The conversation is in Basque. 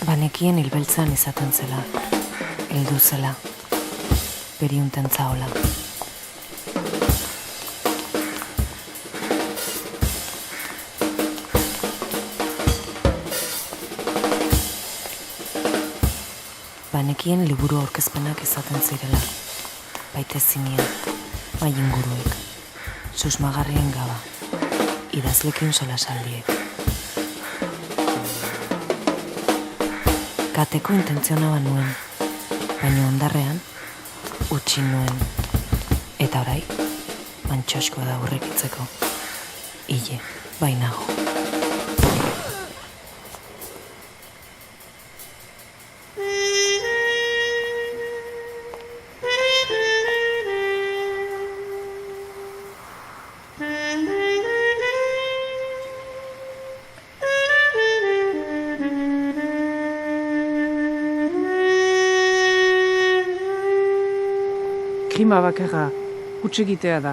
Banekien hilbeltzan izaten zela, heldu zela, beriunten zaola. Banekien liburu aurkezpenak izaten zirela, baite zinean, bai inguruek, susmagarrien gaba, idazlekin solasaldiek. Kateko intentzioa nuen, baina ondarrean utzi nuen. Eta orai, mantxosko da horrekitzeko. Ile, bainago. Krima bakarra, huts egitea da.